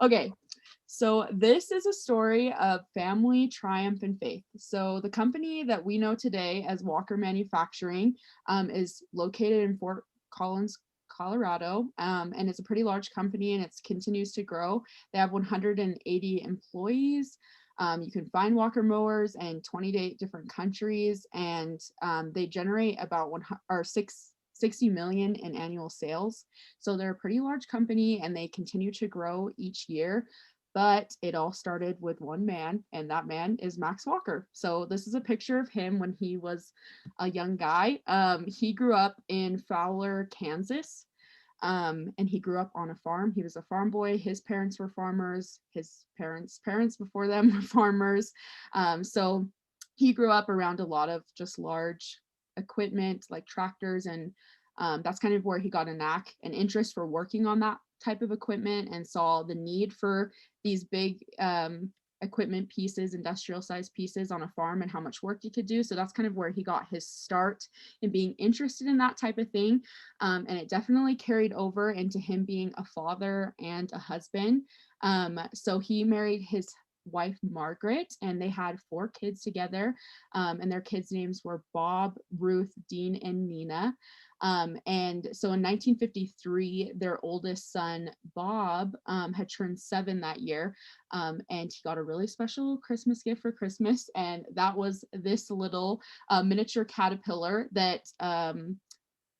Okay, so this is a story of family, triumph, and faith. So the company that we know today as Walker Manufacturing is located in Fort Collins, Colorado, and it's a pretty large company and it continues to grow. They have 180 employees. You can find Walker mowers in 28 different countries, and they generate about 60 million in annual sales. So they're a pretty large company and they continue to grow each year. But it all started with one man, and that man is Max Walker. So this is a picture of him when he was a young guy. He grew up in Fowler, Kansas, and he grew up on a farm. He was a farm boy. His parents were farmers. His parents before them were farmers. So he grew up around a lot of just large equipment like tractors, and that's kind of where he got an interest for working on that type of equipment, and saw the need for these big equipment pieces, industrial sized pieces on a farm, and how much work you could do. So that's kind of where he got his start in being interested in that type of thing. And it definitely carried over into him being a father and a husband. So he married his wife Margaret, and they had 4 kids together, and their kids' names were Bob, Ruth, Dean, and Nina. And so in 1953, their oldest son Bob had turned 7 that year, and he got a really special Christmas gift for Christmas, and that was this little miniature caterpillar that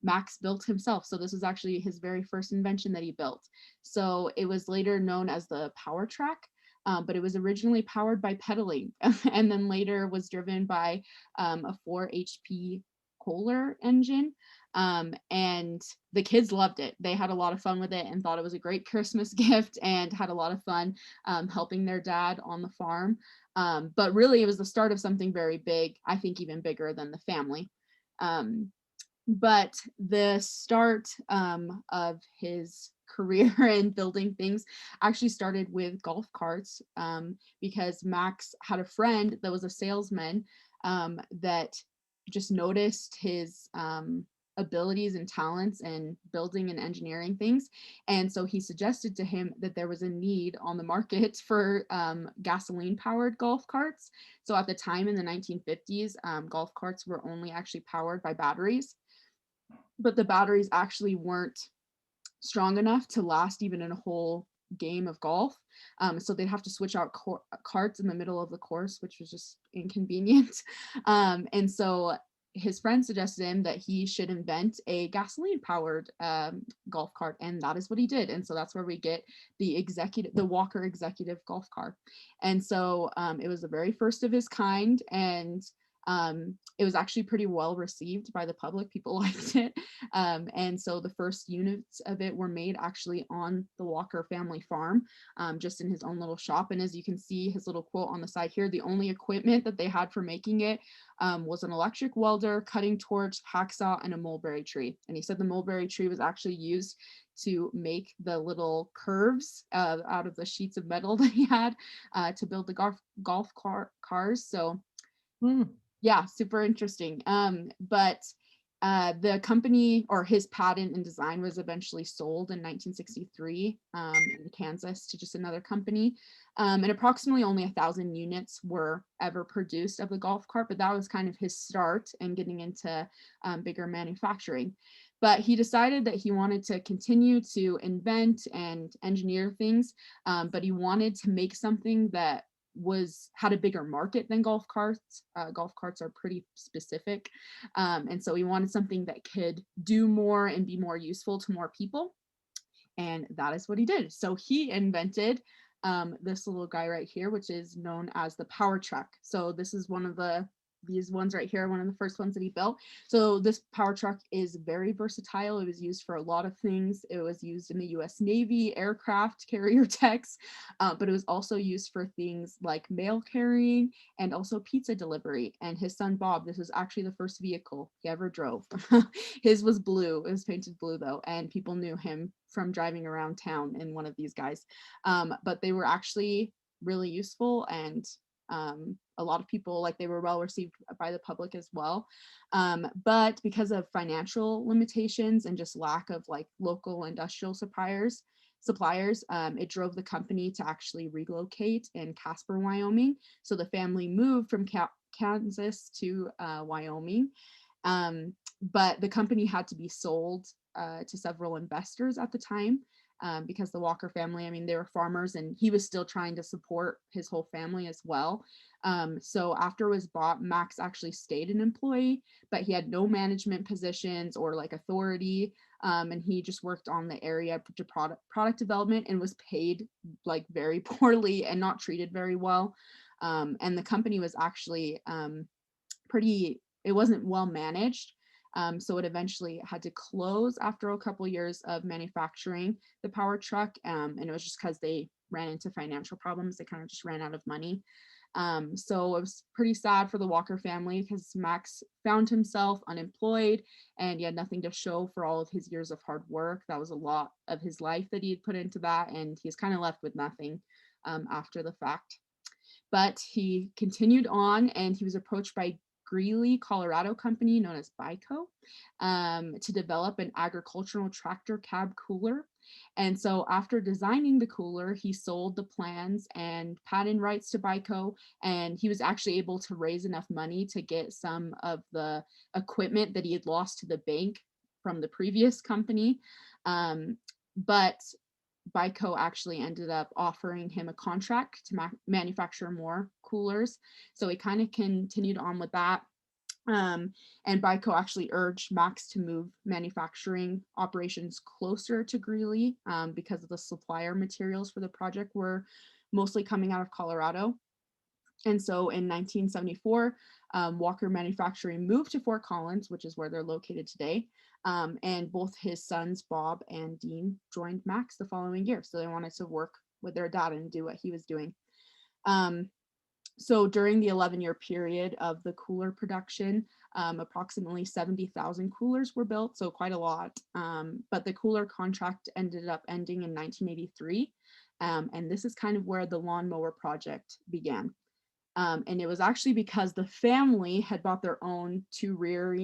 Max built himself. So this was actually his very first invention that he built. So it was later known as the Power Track, but it was originally powered by pedaling and then later was driven by a 4 HP Kohler engine. And the kids loved it. They had a lot of fun with it and thought it was a great Christmas gift, and had a lot of fun helping their dad on the farm. But really, it was the start of something very big, I think even bigger than the family. But the start of his career in building things actually started with golf carts, because Max had a friend that was a salesman that just noticed his abilities and talents in building and engineering things. And so he suggested to him that there was a need on the market for gasoline powered golf carts. So at the time in the 1950s, golf carts were only actually powered by batteries, but the batteries actually weren't strong enough to last even in a whole game of golf. So they'd have to switch out carts in the middle of the course, which was just inconvenient. And so his friend suggested him that he should invent a gasoline powered golf cart, and that is what he did. And so that's where we get the Walker executive golf car. And so it was the very first of his kind, and it was actually pretty well received by the public. People liked it. And so the first units of it were made actually on the Walker family farm, just in his own little shop. And as you can see, his little quote on the side here, the only equipment that they had for making it was an electric welder, cutting torch, hacksaw, and a mulberry tree. And he said the mulberry tree was actually used to make the little curves out of the sheets of metal that he had to build the golf cars. So yeah, super interesting. But the company, or his patent and design, was eventually sold in 1963 in Kansas to just another company. And approximately only 1,000 units were ever produced of the golf cart, but that was kind of his start in getting into bigger manufacturing. But he decided that he wanted to continue to invent and engineer things, but he wanted to make something that had a bigger market than golf carts. Golf carts are pretty specific. And so we wanted something that could do more and be more useful to more people. And that is what he did. So he invented this little guy right here, which is known as the Power Truck. So this is these ones right here, one of the first ones that he built. So this power truck is very versatile. It was used for a lot of things. It was used in the US Navy, aircraft carrier techs, but it was also used for things like mail carrying and also pizza delivery. And his son Bob, this was actually the first vehicle he ever drove. His was blue. It was painted blue though, and people knew him from driving around town in one of these guys. But they were actually really useful, and a lot of people, like, they were well received by the public as well. But because of financial limitations and just lack of like local industrial suppliers, suppliers, it drove the company to actually relocate in Casper, Wyoming. So the family moved from Kansas to Wyoming. But the company had to be sold to several investors at the time, because the Walker family, I mean, they were farmers and he was still trying to support his whole family as well. So after it was bought, Max actually stayed an employee, but he had no management positions or like authority. And he just worked on the area to product development and was paid like very poorly and not treated very well. And the company was actually it wasn't well managed. So it eventually had to close after a couple years of manufacturing the power truck. And it was just because they ran into financial problems. They kind of just ran out of money. So it was pretty sad for the Walker family because Max found himself unemployed and he had nothing to show for all of his years of hard work. That was a lot of his life that he had put into that, and he's kind of left with nothing after the fact. But he continued on and he was approached by Greeley, Colorado company known as BICO, to develop an agricultural tractor cab cooler. And so after designing the cooler, he sold the plans and patent rights to BICO, and he was actually able to raise enough money to get some of the equipment that he had lost to the bank from the previous company. But BICO actually ended up offering him a contract to manufacture more coolers. So he kind of continued on with that. And BICO actually urged Max to move manufacturing operations closer to Greeley because of the supplier materials for the project were mostly coming out of Colorado. And so in 1974, Walker Manufacturing moved to Fort Collins, which is where they're located today. And both his sons, Bob and Dean, joined Max the following year. So they wanted to work with their dad and do what he was doing. So during the 11-year period of the cooler production, approximately 70,000 coolers were built, so quite a lot. But the cooler contract ended up ending in 1983. And this is kind of where the lawnmower project began. And it was actually because the family had bought their own two rear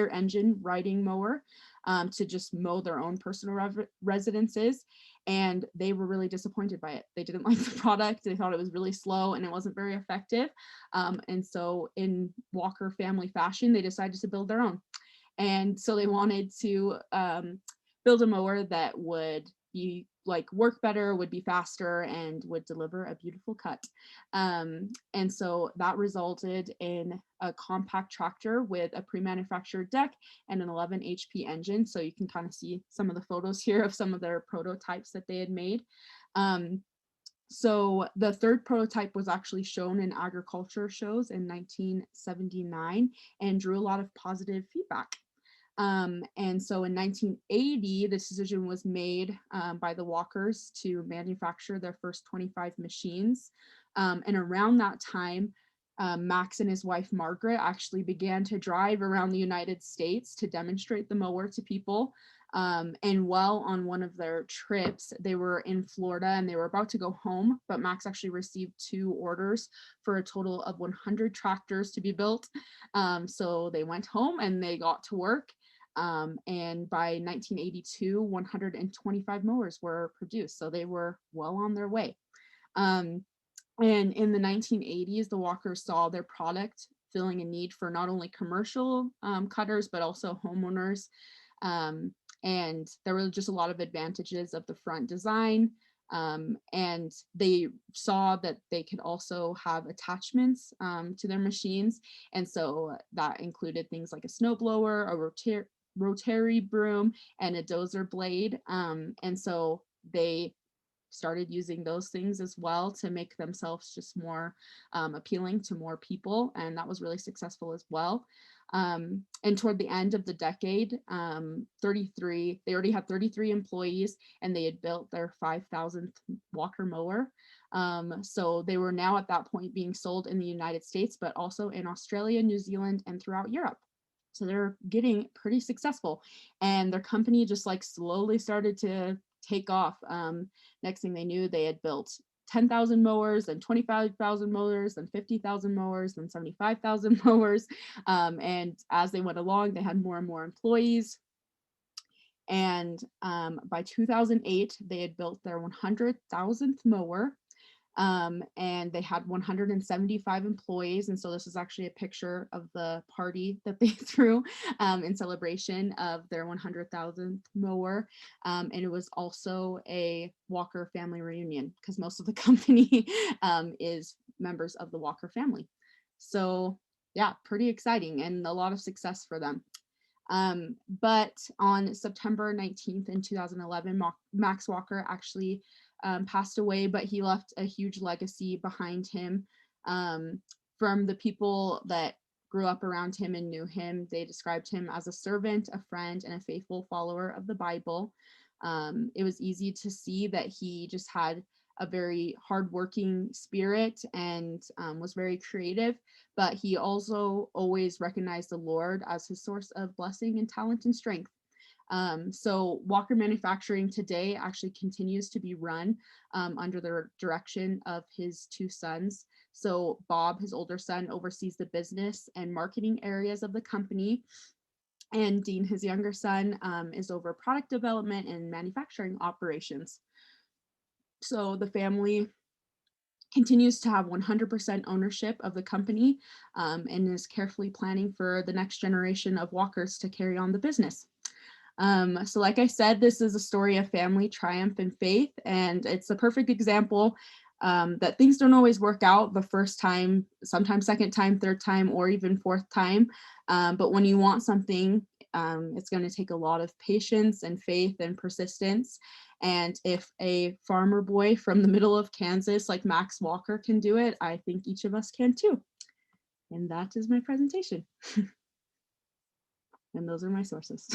engine riding mower to just mow their own personal residences. And they were really disappointed by it. They didn't like the product. They thought it was really slow and it wasn't very effective. And so in Walker family fashion, they decided to build their own. And so they wanted to build a mower that would be like work better, would be faster, and would deliver a beautiful cut. And so that resulted in a compact tractor with a pre-manufactured deck and an 11 HP engine. So you can kind of see some of the photos here of some of their prototypes that they had made. So the third prototype was actually shown in agriculture shows in 1979 and drew a lot of positive feedback. And so in 1980, the decision was made by the Walkers to manufacture their first 25 machines. And around that time, Max and his wife Margaret actually began to drive around the United States to demonstrate the mower to people. And while on one of their trips, they were in Florida and they were about to go home, but Max actually received 2 orders for a total of 100 tractors to be built. So they went home and they got to work. And by 1982, 125 mowers were produced. So they were well on their way. And in the 1980s, the Walkers saw their product filling a need for not only commercial cutters, but also homeowners. And there were just a lot of advantages of the front design. And they saw that they could also have attachments to their machines. And so that included things like a snowblower, a rotary broom, and a dozer blade. And so they started using those things as well to make themselves just more appealing to more people. And that was really successful as well. And toward the end of the decade, they already had 33 employees and they had built their 5,000th Walker mower. So they were now at that point being sold in the United States, but also in Australia, New Zealand, and throughout Europe. So they're getting pretty successful, and their company just like slowly started to take off. Next thing they knew, they had built 10,000 mowers and 25,000 mowers and 50,000 mowers and 75,000 mowers. And as they went along, they had more and more employees. And by 2008, they had built their 100,000th mower, and they had 175 employees. And so this is actually a picture of the party that they threw in celebration of their 100,000th mower. And it was also a Walker family reunion because most of the company is members of the Walker family. So yeah, pretty exciting and a lot of success for them. But on September 19th in 2011, Max Walker actually passed away, but he left a huge legacy behind him. From the people that grew up around him and knew him, they described him as a servant, a friend, and a faithful follower of the Bible. It was easy to see that he just had a very hardworking spirit and was very creative, but he also always recognized the Lord as his source of blessing and talent and strength. So Walker Manufacturing today actually continues to be run under the direction of his two sons. So Bob, his older son, oversees the business and marketing areas of the company. And Dean, his younger son, is over product development and manufacturing operations. So the family continues to have 100% ownership of the company and is carefully planning for the next generation of Walkers to carry on the business. So like I said, this is a story of family triumph and faith, and it's a perfect example that things don't always work out the first time, sometimes second time, third time, or even fourth time. But when you want something, it's going to take a lot of patience and faith and persistence. And if a farmer boy from the middle of Kansas like Max Walker can do it, I think each of us can too. And that is my presentation. And those are my sources.